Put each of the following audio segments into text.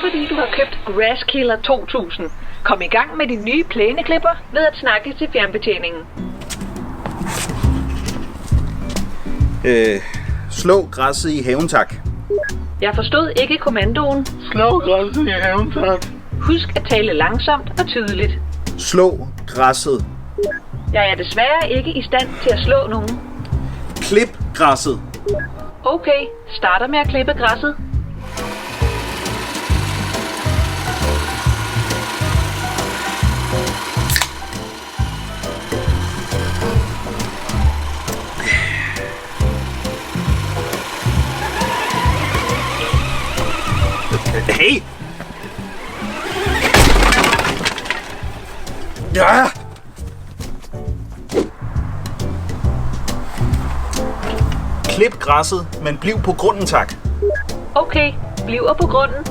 fordi du har købt Grasskiller 2000. Kom i gang med din nye plæneklipper ved at snakke til fjernbetjeningen. Slå græsset i haven, tak. Jeg forstod ikke kommandoen. Slå græsset i haven, tak. Husk at tale langsomt og tydeligt. Slå græsset. Jeg er desværre ikke i stand til at slå nogen. Klip græsset. Okay, starter med at klippe græsset. Hey! Ja! Klip græsset, men bliv på grunden, tak. Okay, bliver på grunden.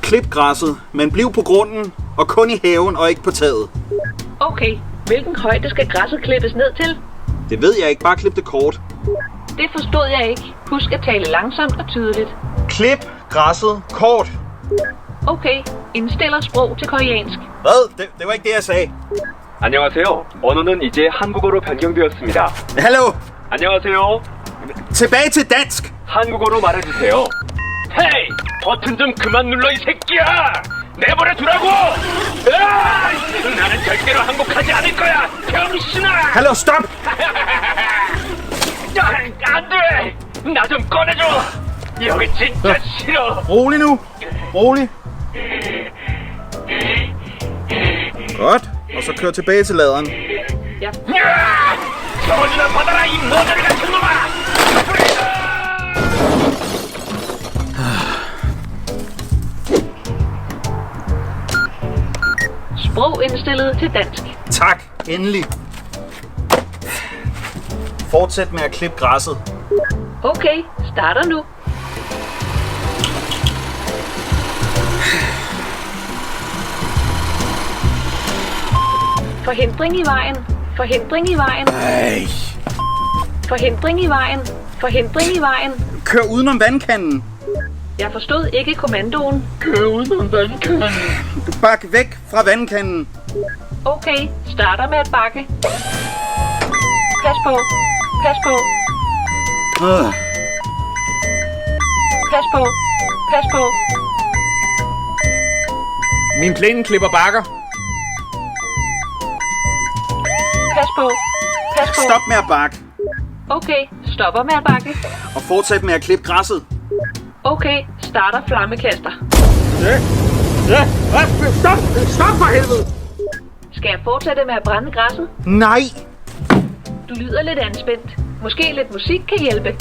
Klip græsset, men bliv på grunden og kun i haven og ikke på taget. Okay, hvilken højde skal græsset klippes ned til? Det ved jeg ikke, bare klip det kort. Det forstod jeg ikke. Husk at tale langsomt og tydeligt. Klip græsset kort. Okay, indstiller sprog til koreansk. Hvad? Det var ikke det, jeg sagde. 안녕하세요. 언어는 이제 한국어로 변경되었습니다. Hallo! 안녕하세요. Tilbage til dansk! 한국어로 말해주세요. 헤이! 버튼 좀 그만 눌러 이 새끼야! 내버려 두라고! 으아! 나는 절대로 항복하지 않을 거야! 병신아! Hallo, stop! 안 돼! 나 좀 꺼내줘! 여기 진짜 싫어! Rolig nu. Rolig. Godt. Og så kør tilbage til laderen. Ja. 저주나 받아라 이 머저리 같은 놈아! Sprog indstillet til dansk. Tak. Endelig. Fortsæt med at klippe græsset. Okay, starter nu. Forhindring i vejen. Forhindring i vejen. Ej. Forhindring i vejen. Forhindring i vejen. Kør udenom vandkanden. Jeg forstod ikke kommandoen. Kør udenom vandkanden. Bak væk fra vandkanden. Okay, starter med at bakke. Pas på. Pas på. Pas på. Pas på. Min plæneklipper bakker. Pas på. Pas på. Stop med at bakke. Okay, stopper med at bakke. Og fortsæt med at klippe græsset. Okay, starter flammekaster. Stop! Stop for helvede! Skal jeg fortsætte med at brænde græsset? Nej! Du lyder lidt anspændt. Måske lidt musik kan hjælpe.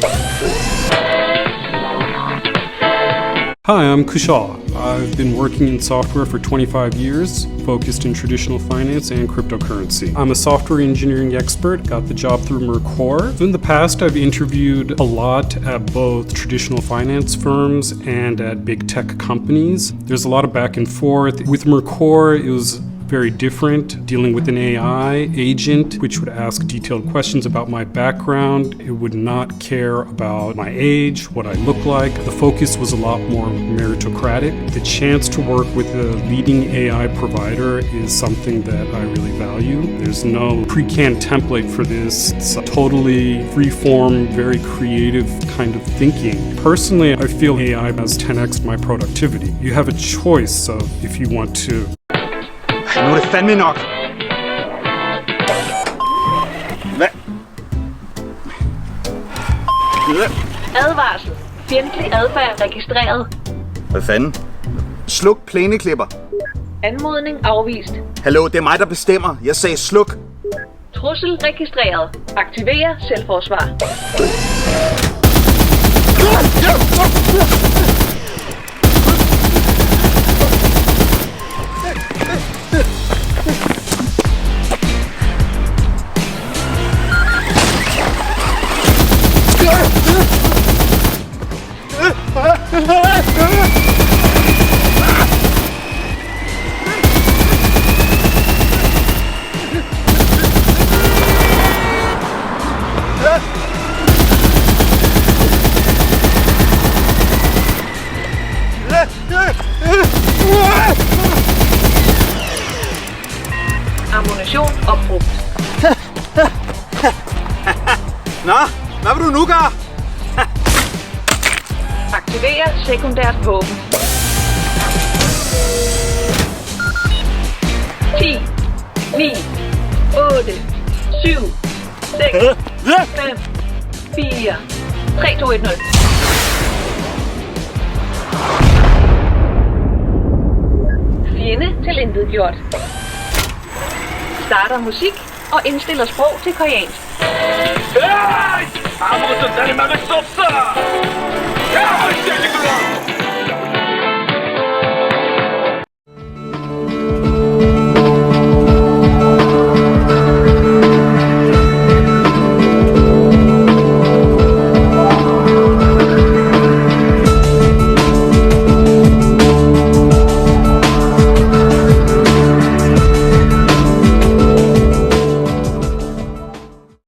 Hi, I'm Kushal. I've been working in software for 25 years, focused in traditional finance and cryptocurrency. I'm a software engineering expert, got the job through Mercor. In the past, I've interviewed a lot at both traditional finance firms and at big tech companies. There's a lot of back and forth. With Mercor, it was very different, dealing with an AI agent, which would ask detailed questions about my background. It would not care about my age, what I look like. The focus was a lot more meritocratic. The chance to work with a leading AI provider is something that I really value. There's no pre-canned template for this. It's a totally free-form, very creative kind of thinking. Personally, I feel AI has 10x'd my productivity. You have a choice of if you want to. Nu er det fandme nok. Hvad? Advarsel. Fjendtlig adfærd registreret. Hvad fanden? Sluk plæneklipper. Anmodning afvist. Hallo, det er mig, der bestemmer. Jeg sagde sluk. Trussel registreret. Aktiver selvforsvar. Ammunition opbrugt. Nå, hvad vil du nu gøre? Aktiver sekundært våben. 10, 9, 8, 7, 6, 5, 4, 3, 2, 1, 0. Fjende tilintetgjort. Starter musik og indstiller sprog til koreansk. 아무것도 나를 막을 수 없어!